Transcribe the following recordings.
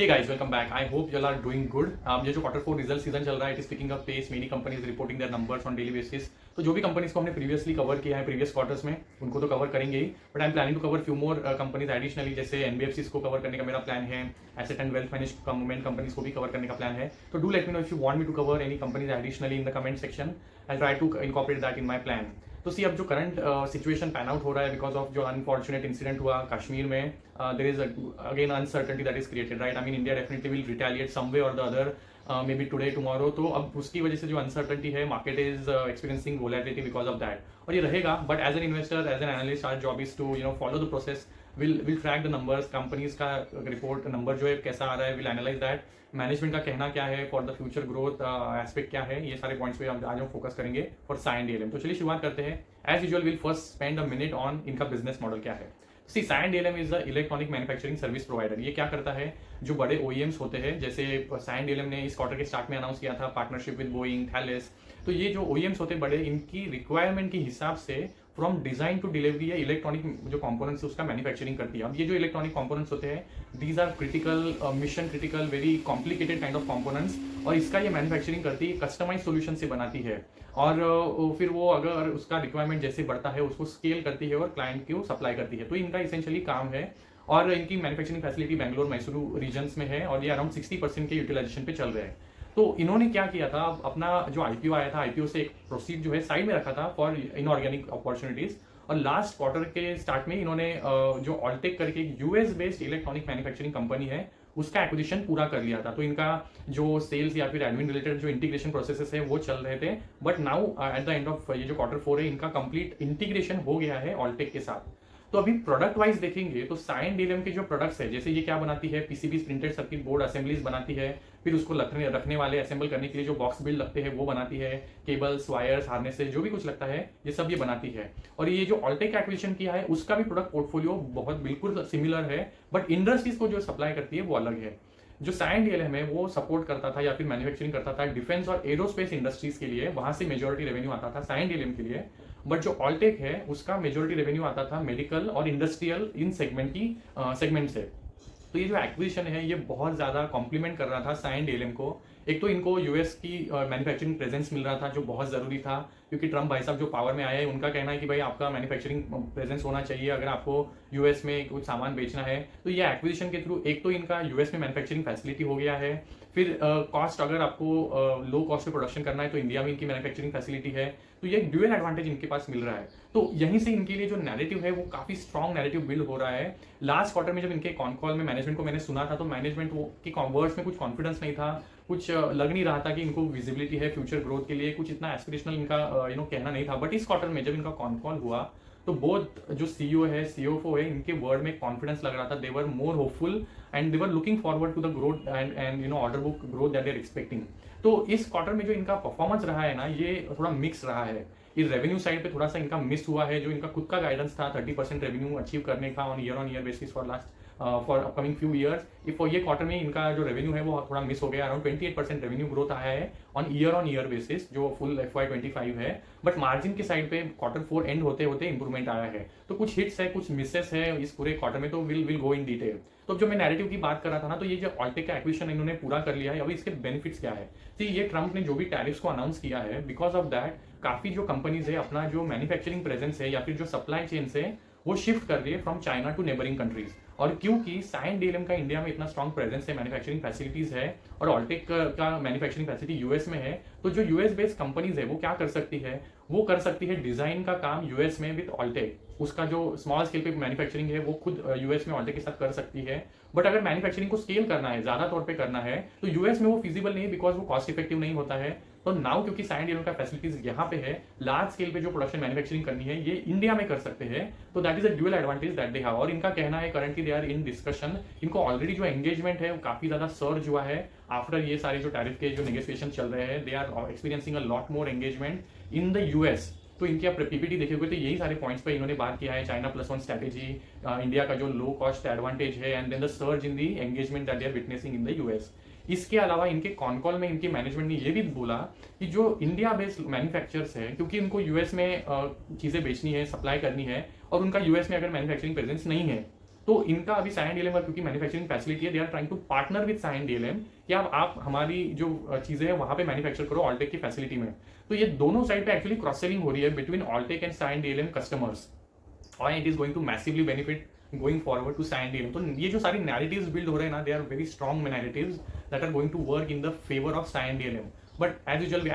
Hey guys, welcome back. I hope you are doing good. ये जो quarter 4 result season चल रहा है, it is picking up pace. Many companies reporting their numbers on daily basis. तो जो भी companies को हमने प्रीवियसली कवर किया है प्रीवियस क्वार्टर्स में, उनको तो कवर करेंगे ही, but I am planning to cover few more companies additionally. जैसे एनबीएफसीज को कवर करने का मेरा प्लान है, asset and wealth management companies को भी कवर करने का प्लान है। तो do let me know if you want me to cover any companies additionally in the comment section. I try to incorporate that in my plan. तो see, अब जो current situation pan out हो रहा है because of जो unfortunate incident हुआ कश्मीर में, there is again uncertainty that is created, right? I mean India definitely will retaliate some way और the other, may be today tomorrow. तो अब उसकी वजह से जो अनसर्टेनिटी है, market is experiencing volatility because of that, और ये रहेगा। But as an investor, as an analyst, our job is to follow the process. Will track the numbers, companies का रिपोर्ट नंबर जो है कैसा आ रहा है, विल एनालाइज दैट। मैनेजमेंट का कहना क्या है for the future growth aspect क्या है, ये सारे पॉइंट्स पे आज हम फोकस करेंगे फॉर साई एंड डीएलएम। तो चलिए शुरुआत करते हैं। As usual will first spend a minute on इनका बिजनेस मॉडल क्या है। See, Sai and DLM is the electronic manufacturing service provider. ये क्या करता है, जो बड़े ओईएम्स होते हैं, जैसे साई एंड डीएलएम ने इस क्वार्टर के स्टार्ट में अनाउंस किया था पार्टनरशिप विद बोइंग, थैलेस। तो ये जो ओईएम्स होते हैं बड़े, इनकी रिक्वायरमेंट के हिसाब से फ्रॉम डिजाइन टू डिलीवरी या इलेक्ट्रॉनिक जो कंपोनेंट्स उसका मैन्युफैक्चरिंग करती है। अब ये जो इलेक्ट्रॉनिक कंपोनेंट्स होते हैं, these are critical, mission critical, very complicated kind of components, और इसका ये मैन्युफैक्चरिंग करती है, कस्टमाइज सोल्यूशन से बनाती है। और फिर वो अगर उसका रिक्वायरमेंट जैसे बढ़ता है उसको स्केल करती है और क्लाइंट को सप्लाई करती है। तो इनका इसेंशियली काम है, और इनकी manufacturing facility Bangalore, Mysuru regions में है, और ये अराउंड 60% के यूटिलाइजेशन पे चल रहे हैं। तो इन्होंने क्या किया था, अपना जो आईपीओ आया था, आईपीओ से एक प्रोसीड जो है साइड में रखा था फॉर इनऑर्गेनिक अपॉर्चुनिटीज, और लास्ट क्वार्टर के स्टार्ट में इन्होंने जो ऑल्टेक करके US based electronic manufacturing company है, उसका एक्विजिशन पूरा कर लिया था। तो इनका जो सेल्स या फिर एडमिन रिलेटेड जो इंटीग्रेशन प्रोसेसेस है वो चल रहे थे, but now at the end of ये जो क्वार्टर 4 है, इनका कंप्लीट इंटीग्रेशन हो गया है ऑल्टेक के साथ। तो अभी प्रोडक्ट वाइज देखेंगे तो साई एंड डीएलएम के जो प्रोडक्ट्स है, जैसे ये क्या बनाती है, PCB printed circuit board assemblies बनाती है, फिर उसको रखने वाले असेंबल करने के लिए जो बॉक्स बिल्ड लगते हैं वो बनाती है, केबल्स, वायर्स, हार्नेसेस, जो भी कुछ लगता है ये सब ये बनाती है। और ये जो ऑल्टेक एक्विजिशन किया है उसका भी प्रोडक्ट पोर्टफोलियो बहुत बिल्कुल सिमिलर है, बट इंडस्ट्रीज को जो सप्लाई करती है वो अलग है। जो साई एंड डीएलएम है वो सपोर्ट करता था या फिर मैन्युफैक्चरिंग करता था डिफेंस और एरोस्पेस इंडस्ट्रीज के लिए, वहां से मेजोरिटी रेवेन्यू आता था साई एंड डीएलएम के लिए। बट जो ऑल्टेक है उसका मेजोरिटी रेवेन्यू आता था मेडिकल और इंडस्ट्रियल इन सेगमेंट से। तो ये जो एक्विजिशन है ये बहुत ज्यादा कॉम्प्लीमेंट कर रहा था साई एंड डीएलएम को। एक तो इनको यूएस की मैन्युफैक्चरिंग प्रेजेंस मिल रहा था जो बहुत जरूरी था, क्योंकि ट्रम्प भाई साहब जो पावर में आए हैं उनका कहना है कि भाई आपका मैन्युफैक्चरिंग प्रेजेंस होना चाहिए अगर आपको यूएस में कुछ सामान बेचना है। तो ये एक्विजिशन के थ्रू एक तो इनका यूएस में मैन्युफैक्चरिंग फैसिलिटी हो गया है, फिर कॉस्ट अगर आपको लो कॉस्ट पे प्रोडक्शन करना है तो इंडिया में इनकी मैन्युफैक्चरिंग फैसिलिटी है। तो ये एक ड्यूअल एडवांटेज इनके पास मिल रहा है। तो यहीं से इनके लिए जो नैरेटिव है वो काफी स्ट्रॉन्ग नैरेटिव बिल्ड हो रहा है। लास्ट क्वार्टर में जब इनके कॉन कॉल में मैनेजमेंट को मैंने सुना था, तो मैनेजमेंट वो के वर्ड्स में कुछ कॉन्फिडेंस नहीं था, कुछ लग नहीं रहा था कि इनको विजिबिलिटी है फ्यूचर ग्रोथ के लिए, कुछ इतना एस्पिरेशनल इनका कहना नहीं था। बट इस क्वार्टर में जब इनका कॉन कॉल हुआ तो बोथ जो सीईओ है, सीओएफओ है, इनके वर्ड में कॉन्फिडेंस लग रहा था। They were more hopeful and they were looking forward to the growth and order book growth that they are expecting. तो इस क्वार्टर में जो इनका परफॉर्मेंस रहा है ना, ये थोड़ा मिक्स रहा है। इस रेवेन्यू साइड पे थोड़ा सा इनका मिस हुआ है। जो इनका खुद का गाइडेंस था 30% रेवेन्यू अचीव करने का on year basis for last for upcoming few years, if ये क्वार्टर में इनका जो रेवेन्यू है वो थोड़ा मिस हो गया। अराउंड 28% रेवेन्यू ग्रोथ आया है ऑन ईयर बेसिस जो फुल FY25 है, बट मार्जिन के साइड पे क्वार्टर 4 एंड होते होते इंप्रूवमेंट आया है। तो कुछ हिट्स है, कुछ मिसेस है इस पूरे क्वार्टर में, तो विल गो इन डिटेल। तो जो मैं नैरेटिव की बात कर रहा था ना, तो ये जो ऑल्टेक का एक्विजिशन इन्होंने पूरा कर लिया है, अभी इसके बेनिफिट्स क्या है। तो ये ट्रम्प ने जो भी टैरिफ्स को अनाउंस किया है, बिकॉज ऑफ दैट काफी जो कंपनीज है अपना जो मैन्युफैक्चरिंग प्रेजेंस है या फिर जो सप्लाई चेन है वो शिफ्ट कर रही है from China to neighbouring countries. और क्योंकि साई एंड डीएलएम का इंडिया में इतना स्ट्रॉन्ग प्रेजेंस है, मैन्युफैक्चरिंग फैसिलिटीज है, और ऑल्टेक का मैन्युफैक्चरिंग फैसिलिटी यूएस में है, तो जो यूएस बेस्ड कंपनीज है वो क्या कर सकती है, वो कर सकती है डिजाइन का काम यूएस में विद ऑल्टेक। उसका जो स्मॉल स्केल पे मैन्युफैक्चरिंग है वो खुद यूएस में ऑल्टेक के साथ कर सकती है। बट अगर मैन्युफैक्चरिंग को स्केल करना है, ज्यादा तौर पे करना है, तो यूएस में वो फिजिबल नहीं है, बिकॉज वो कॉस्ट इफेक्टिव नहीं होता है। तो नाउ क्योंकि साई एंड डीएलएम का फैसिलिटीज यहाँ पे है, लार्ज स्केल पे जो प्रोडक्शन मैन्युफैक्चरिंग करनी है ये इंडिया में कर सकते हैं। तो that is a dual advantage that they have. और इनका कहना है currently they are in discussion, इनको ऑलरेडी जो एंगेजमेंट है वो काफी ज्यादा सर्ज हुआ है आफ्टर ये सारे जो टैरिफ के जो नेगोशिएशन चल रहे हैं। They are experiencing a lot more engagement in the US. तो इनकी आप पीपीटी देखोगे तो यही सारे पॉइंट्स पे इन्होंने बात किया है। चाइना +1 स्ट्रेटेजी, इंडिया का जो लो कॉस्ट एडवांटेज है, and then the surge in the engagement that they are witnessing in the US. इसके अलावा इनके कॉन कॉल में इनके मैनेजमेंट ने ये भी बोला कि जो इंडिया बेस्ड मैन्युफैक्चरर्स है, क्योंकि इनको यूएस में चीजें बेचनी है, सप्लाई करनी है, और उनका यूएस में अगर मैन्युफैक्चरिंग प्रेजेंस नहीं है, तो इनका अभी साइन डीएलएम क्योंकि मैन्युफैक्चरिंग फैसिलिटी है, they are trying to partner with Cyient DLM कि आप हमारी जो चीजें हैं वहां पे मैन्युफैक्चर करो ऑल्टेक की फैसिलिटी में। तो ये दोनों साइड पे एक्चुअली क्रॉस सेलिंग हो रही है between Altek and Cyient DLM customers, और it is going to massively benefit going forward to Cyient DLM. तो ये जो सारी नैरेटिव्स बिल्ड हो रहे हैं ना, they are very strong narratives that are going to work in the favour of Cyient DLM. But as usual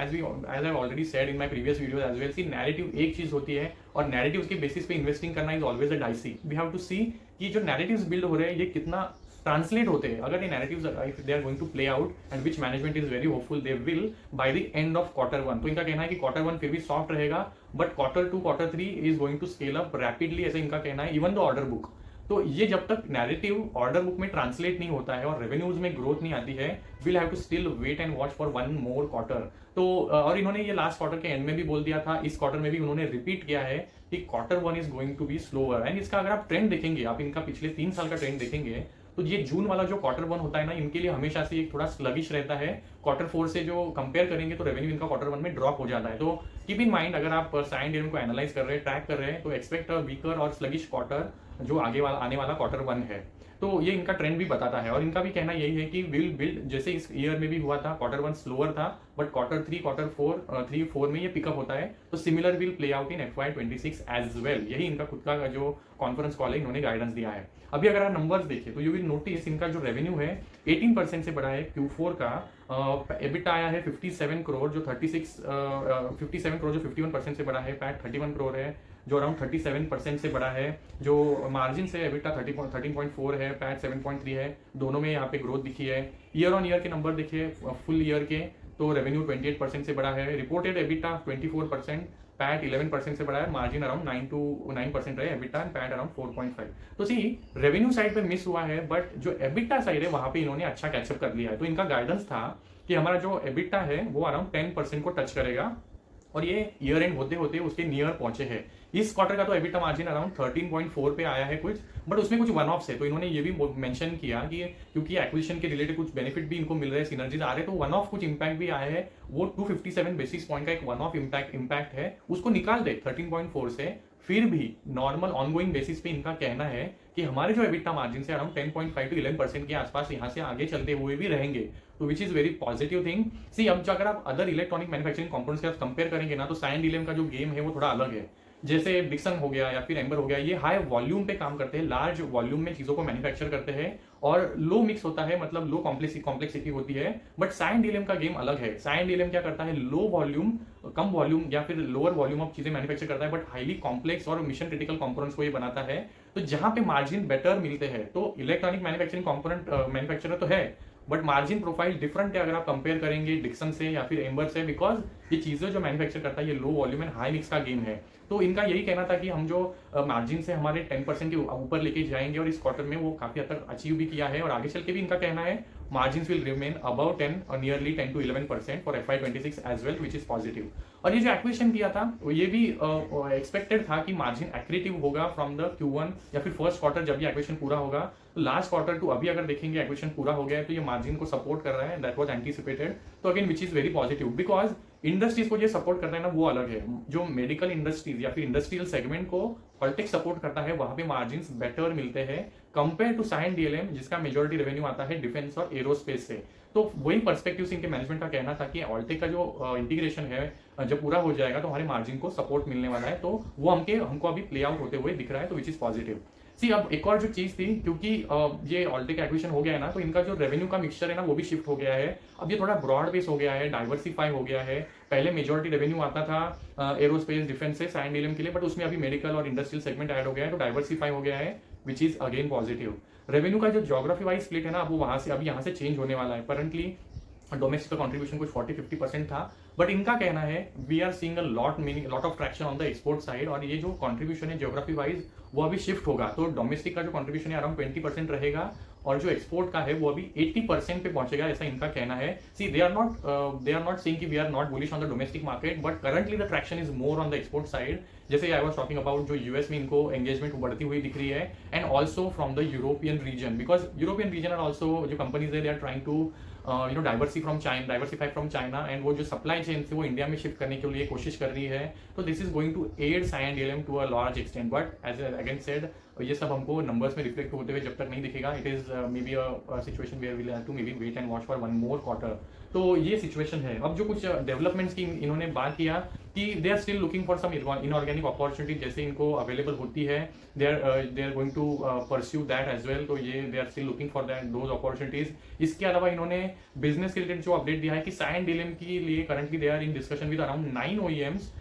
as I already said in my previous videos as well, see narrative एक चीज होती है और narratives के basis पे investing करना is always a dicey. We have to see कि जो narratives बिल्ड हो रहे हैं ये कितना ट्रांसलेट होते हैं। अगर ये narratives if they are going to play out and which management is very hopeful they will by the end of Q1। तो इनका कहना है कि Q1 फिर भी सॉफ्ट रहेगा but Q2 Q3 is going to scale up rapidly, ऐसा इनका कहना है। इवन द ऑर्डर बुक, तो ये जब तक नैरेटिव ऑर्डर बुक में ट्रांसलेट नहीं होता है और रेवेन्यूज में ग्रोथ नहीं आती है, will have to still wait and watch for one more quarter. तो और इन्होंने ये लास्ट क्वार्टर के एंड में भी बोल दिया था, इस क्वार्टर में भी उन्होंने रिपीट किया है कि Q1 is going to be slower. And इसका अगर आप ट्रेंड देखेंगे, आप इनका पिछले 3 साल का ट्रेंड देखेंगे, तो ये जून वाला जो Q1 होता है ना, इनके लिए हमेशा से एक थोड़ा स्लगिश रहता है। Q4 से जो कंपेयर करेंगे तो रेवेन्यू इनका Q1 में ड्रॉप हो जाता है। तो कीप इन माइंड, अगर आप साइन डीएलएम को एनालाइज कर रहे हैं, ट्रैक कर रहे हैं, तो एक्सपेक्ट अ वीकर और स्लगिश क्वार्टर जो आगे वाला आने वाला Q1 है। तो ये इनका ट्रेंड भी बताता है और इनका भी कहना यही है कि विल बिल्ड, जैसे इस ईयर में भी हुआ था, Q1 स्लोअर था बट Q3 Q4 में ये पिकअप होता है। तो similar will play out in FY26 as well. यही इनका खुद का जो कॉन्फ्रेंस कॉल है, इन्होंने गाइडेंस दिया है। अभी अगर आप नंबर्स देखें तो यू विल नोटिस इनका जो रेवेन्यू है 18% से बढ़ा है Q4 का। एबिटा आया है 57 करोड़ जो 57 करोड़ जो 51% से बढ़ा है। पैट 31 करोड़ है जो अराउंड 37% से बढ़ा है। जो मार्जिन से एबिटा 13.4 है, पैट 7.3 है, दोनों में यहाँ पे ग्रोथ दिखी है। ईयर ऑन ईयर के नंबर देखिए फुल ईयर के, तो रेवेन्यू 28% से बढ़ा है। रिपोर्टेड एबिटा 24%, पैट 11% से बढ़ा है। मार्जिन अराउंड 9% रहे एबिटा एंड पैट अराउंड 4.5। तो सी रेवेन्यू साइड पे मिस हुआ है बट जो एबिटा साइड है वहां पे इन्होंने अच्छा कैचअप कर लिया है। तो इनका गाइडेंस था कि हमारा जो एबिटा है वो अराउंड 10% को टच करेगा और ये ईयर एंड होते होते उसके नियर पहुंचे हैं। इस क्वार्टर का तो एबिटा मार्जिन अराउंड 13.4 पे आया है कुछ, बट उसमें कुछ वन ऑफ्स है। तो इन्होंने ये भी मेंशन किया कि क्योंकि एक्विजिशन के रिलेटेड कुछ बेनिफिट भी इनको मिल रहे हैं, सिनर्जीज आ रहे हैं, तो वन ऑफ कुछ इंपैक्ट भी आया है। वो 257 बेसिस पॉइंट का एक वन ऑफ इंपैक्ट है, उसको निकाल दे 13.4 से, फिर भी नॉर्मल ऑनगोइंग बेसिस पे इनका कहना है कि हमारे जो एबिटा मार्जिन से अराउंड 10.5 to 11% के आसपास यहाँ से आगे चलते हुए भी रहेंगे, तो which is very positive thing. See अब जो अगर आप अदर इलेक्ट्रॉनिक मैन्युफैक्चरिंग कंपोनेंट्स के साथ कंपेयर करेंगे ना, तो साइन डीएलएम का जो गेम है वो थोड़ा अलग है। जैसे डिक्सन हो गया या फिर एम्बर हो गया, ये हाई वॉल्यूम पे काम करते हैं, लार्ज वॉल्यूम में चीजों को मैन्युफैक्चर करते हैं और लो मिक्स होता है, मतलब लो कॉम्प्लेक्सिटी होती है। बट साइन डीएलएम का गेम अलग है। साइन डीएलएम क्या करता है, लो वॉल्यूम, कम वॉल्यूम या फिर लोअर वॉल्यूम ऑफ चीजें मैन्युफैक्चर करता है बट हाईली कॉम्प्लेक्स और मिशन क्रिटिकल कंपोनेंट्स को ये बनाता है। तो जहां पे मार्जिन बेटर मिलते हैं, तो इलेक्ट्रॉनिक मैन्युफैक्चरिंग कंपोनेंट मैन्युफैक्चरर तो है बट मार्जिन प्रोफाइल डिफरेंट है अगर आप कंपेयर करेंगे डिक्सन से या फिर एम्बर से, बिकॉज ये चीजें जो मैन्युफैक्चर करता है ये low volume and high mix का गेम है। तो इनका यही कहना था कि हम जो मार्जिन से हमारे 10% के ऊपर लेके जाएंगे और इस क्वार्टर में वो काफी हद तक अचीव भी किया है और आगे चल के भी इनका कहना है मार्जिन्स विल रिमेन अबाउट 10 और nearly 10 to 11% for FY26 as well, which is positive. और ये जो एक्विजिशन किया था वो ये भी एक्सपेक्टेड था कि मार्जिन एक्रेटिव होगा फ्रॉम द Q1 या फिर फर्स्ट क्वार्टर जब ये एक्विजिशन पूरा होगा। तो लास्ट क्वार्टर टू अभी अगर देखेंगे एक्विजिशन पूरा हो गया है तो ये मार्जिन को सपोर्ट कर रहा है, दैट वाज एंटीसिपेटेड। तो again which is very positive, because industries को ये सपोर्ट करता है ना वो अलग है। जो मेडिकल इंडस्ट्रीज या फिर इंडस्ट्रियल सेगमेंट को ऑल्टेक सपोर्ट करता है वहां पे मार्जिन्स बेटर मिलते हैं कंपेयर टू साइन डीएलएम जिसका मेजॉरिटी रेवेन्यू आता है डिफेंस और एरोस्पेस से। तो वही पर्सपेक्टिव से इनके मैनेजमेंट का कहना था कि ऑल्टेक का जो इंटीग्रेशन है जब पूरा हो जाएगा तो हमारे मार्जिन को सपोर्ट मिलने वाला है। तो वो हमको अभी प्ले आउट होते हुए दिख रहा है, तो विच इज पॉजिटिव। सी अब एक और जो चीज थी, क्योंकि ये ऑल्टेक एक्विजिशन हो गया है ना, तो इनका जो रेवेन्यू का मिक्सचर है ना वो भी शिफ्ट हो गया है। अब ये थोड़ा ब्रॉड बेस हो गया है, डाइवर्सिफाई हो गया है। पहले मेजॉरिटी रेवेन्यू आता था एरोस्पेस डिफेंस से साइन डीएलएम के लिए, बट उसमें अभी मेडिकल और इंडस्ट्रियल सेगमेंट ऐड हो गया है, तो डाइवर्सिफाई हो गया है, which is again positive. Revenue का जो ज्योग्राफी वाइज स्प्लिट है ना, अब वो वहां से अभी यहाँ से चेंज होने वाला है। करंटली डोमेस्टिक का कंट्रीब्यूशन कुछ 40-50% था, बट इनका कहना है we are seeing a lot of traction on the export side, और ये जो कंट्रीब्यूशन है ज्योग्राफी वाइज वो अभी शिफ्ट होगा। तो डोमेस्टिक का जो कंट्रीब्यूशन है अराउंड 20% रहेगा और जो एक्सपोर्ट का है वो अभी 80% पे पहुंचेगा, ऐसा इनका कहना है। See they are not saying कि we are not bullish on the domestic market, but currently the traction is more on the export side. जैसे आई वाज टॉकिंग अबाउट जो यूएस में इनको एंगेजमेंट बढ़ती हुई दिख रही है, and also from the European region, because European region are also जो कंपनीज है they are trying to diversify from China, and वो जो सप्लाई चेन थी वो इंडिया में शिफ्ट करने के लिए कोशिश कर रही है। तो this is going to add SiANDLM to a large extent, but as again said ये सब हमको नंबर्स में रिफ्लेक्ट होते हुए जब तक नहीं दिखेगा, it is may be a situation where will have to may be wait and watch for one more quarter. तो ये सिचुएशन है। अब जो कुछ डेवलपमेंट्स की इन्होंने बात किया कि they are still looking for some inorganic opportunity जैसे इनको अवेलेबल होती है, they are going to pursue that as well. तो ये they are still looking for that those opportunities. इसके अलावा इन्होंने बिजनेस के रिलेटेड जो अपडेट दिया है कि SiANDLM के लिए currently they are in discussion with around 9 OEMs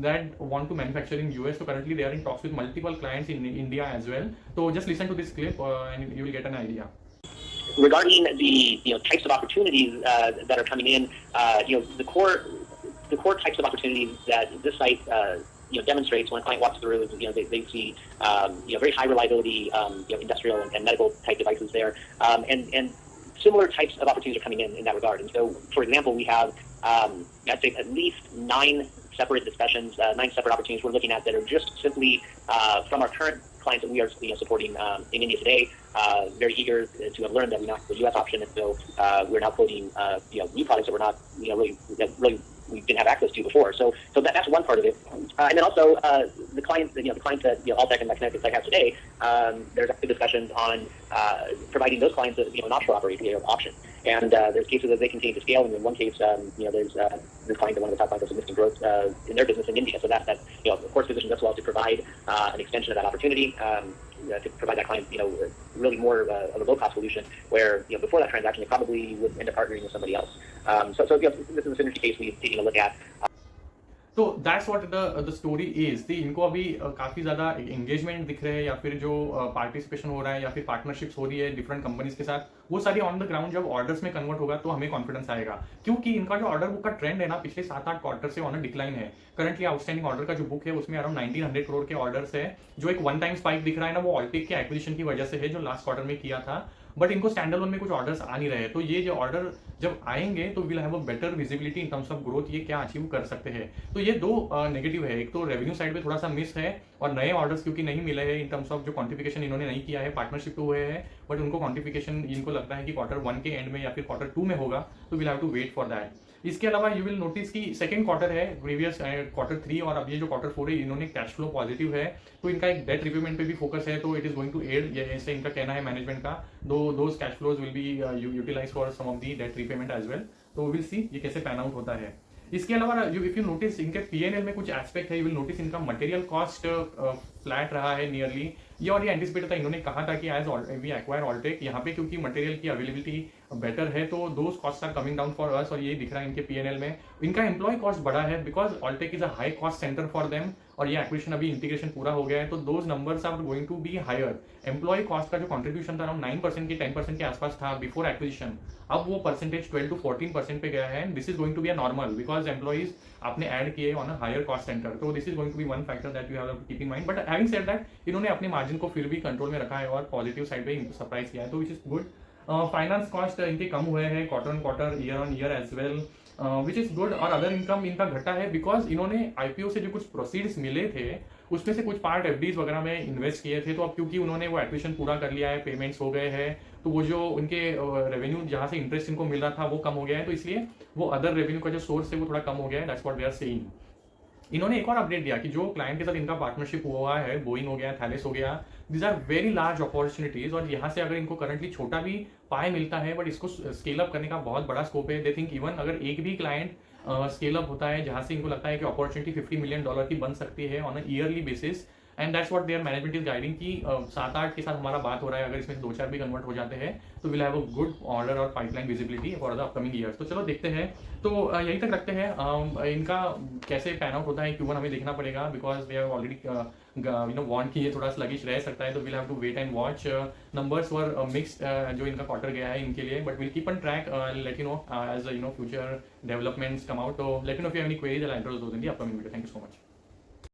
that want to manufacture in US. So currently they are in talks with multiple clients in India as well. So just listen to this clip and you will get an idea. Regarding the types of opportunities that are coming in, the core types of opportunities that this site demonstrates when a client walks through, they see very high reliability industrial and medical type devices there, and similar types of opportunities are coming in that regard. And so, for example, we have I'd say at least 9 separate discussions, 9 separate opportunities we're looking at that are just simply from our current clients that we are supporting in India today. Very eager to have learned that we knocked the U.S. option, and so we're now quoting new products that we're not really we didn't have access to before. So that's one part of it. And then also the clients that Altec and MagNetics I have today, there's active discussions on providing those clients an offshore option. And there's cases that they continue to scale. And in one case, there's this client that one of the top clients has significant growth in their business in India. So that of course positions us well to provide an extension of that opportunity. To provide that client, really more of a low-cost solution, where before that transaction they probably would end up partnering with somebody else. So this is a synergy case we've taken a look at. तो that's what the story is. थी इनको अभी काफी ज्यादा engagement दिख रहे हैं, या फिर जो पार्टिसिपेशन हो रहा है या फिर पार्टनरशिप्स हो रही है डिफरेंट कंपनीज के साथ, वो सारी ऑन द ग्राउंड जब ऑर्डर्स में कन्वर्ट होगा तो हमें कॉन्फिडेंस आएगा। क्योंकि इनका जो ऑर्डर बुक का ट्रेंड है ना पिछले 7-8 क्वार्टर से ऑन डिक्लाइन है। करंटली आउटस्टैंडिंग ऑर्डर का जो बुक है उसमें अराउंड 1900 करोड़ के ऑर्डर्स है। जो एक वन टाइम स्पाइक दिख रहा है ना वो ऑल्टेक के एक्विजिशन की वजह से है जो लास्ट क्वार्टर में किया था, बट इनको स्टैंडअलोन में कुछ ऑर्डर्स आ नहीं रहे। तो ये जो ऑर्डर जब आएंगे तो will have a better visibility in terms of growth, ये क्या अचीव कर सकते हैं। तो ये दो नेगेटिव है, एक तो रेवेन्यू साइड पे थोड़ा सा मिस है, और नए ऑर्डर्स क्योंकि नहीं मिले हैं इन टर्म्स ऑफ जो क्वांटिफिकेशन इन्होंने नहीं किया है, पार्टनरशिप तो हुए हैं बट उनको क्वांटिफिकेशन इनको लगता है कि Q1 के एंड में या फिर Q2 में होगा, तो will have to wait for that. इसके अलावा यू विल नोटिस कि सेकंड क्वार्टर है, प्रीवियस Q3 और अब ये जो Q4 है इन्होंने कैश फ्लो पॉजिटिव है, तो इनका एक डेट रिपेमेंट पे भी फोकस है, तो it is going to add, ऐसे इनका कहना है मैनेजमेंट का। Those cash flows will be utilise for some of the debt repayment as well. तो विल सी ये कैसे पैन आउट होता है। इसके अलावा इफ यू नोटिस इनके P&L में कुछ एस्पेक्ट है, यू विल नोटिस इनका मटेरियल कॉस्ट फ्लैट रहा है नियरली, ये और ये एंटिसिपेट था। इन्होंने कहा था कि एज वी एक्वायर ऑल्टेक, यहाँ पे क्योंकि मटेरियल की अवेलेबिलिटी बेटर है तो those cost are coming down for us, और ये दिख रहा है इनके P&L में। इनका एम्प्लॉय कॉस्ट बढ़ा है because Altek is a high cost center for them, और ये एक्विजिशन अभी इंटीग्रेशन पूरा हो गया है, तो those numbers are going to be higher. Employ cost का जो कंट्रीब्यूशन था अराउंड 9% के 10% के आसपास था बिफोर एक्विजिशन, अब वो परसेंटेज 12 to 14% पे गया है। This is going to be a normal because employees आपने ऐड किए on a higher cost center, तो this is going to be one factor that you have to keep in mind. But having said that इन्होंने अपने margin को फिर भी control में रखा है और पॉजिटिव साइड पे सरप्राइज किया है, तो which is good. Finance cost इनके कम हुए हैं quarter year on year as well, which is good. और अदर इनकम इनका घटा है बिकॉज इन्होंने IPO से जो कुछ प्रोसीड्स मिले थे उसमें से कुछ पार्ट FDs वगैरह में इन्वेस्ट किए थे, तो अब क्योंकि उन्होंने वो एक्विजिशन पूरा कर लिया है, पेमेंट्स हो गए हैं, तो वो जो उनके रेवेन्यू जहाँ से इंटरेस्ट इनको मिल रहा था वो कम हो गया है, तो इसलिए वो अदर रेवेन्यू का जो सोर्स है वो थोड़ा कम हो गया है। That's what they are saying. इन्होंने एक और अपडेट दिया कि जो क्लाइंट के साथ इनका पार्टनरशिप हुआ है, बोइंग हो गया, थैलेस हो गया, these are very large opportunities, और यहाँ से अगर इनको करंटली छोटा भी पाए मिलता है बट इसको स्केल अप करने का बहुत बड़ा स्कोप है। दे थिंक इवन अगर एक भी क्लाइंट स्केल अप होता है जहाँ से इनको लगता है कि अपॉर्चुनिटी $50 million की बन सकती है on a yearly basis, and that's what there management is guiding कि 7-8 के साथ हमारा बात हो रहा है, अगर इसमें 2-4 भी कन्वर्ट हो जाते हैं तो will have a good order और pipeline visibility for the upcoming years. तो चलो देखते हैं, तो यहीं तक रखते हैं। इनका कैसे पैन आउट होता है Q1 हमें देखना पड़ेगा because they have already warn कि ये थोड़ा स्लगिश रह सकता है, तो will have to wait and watch. Numbers were mixed जो इनका क्वार्टर गया है इनके लिए, but will keep on track, let you know as future developments come out. तो let you know if you have any queries, I will address those in the upcoming video. Thank you so much.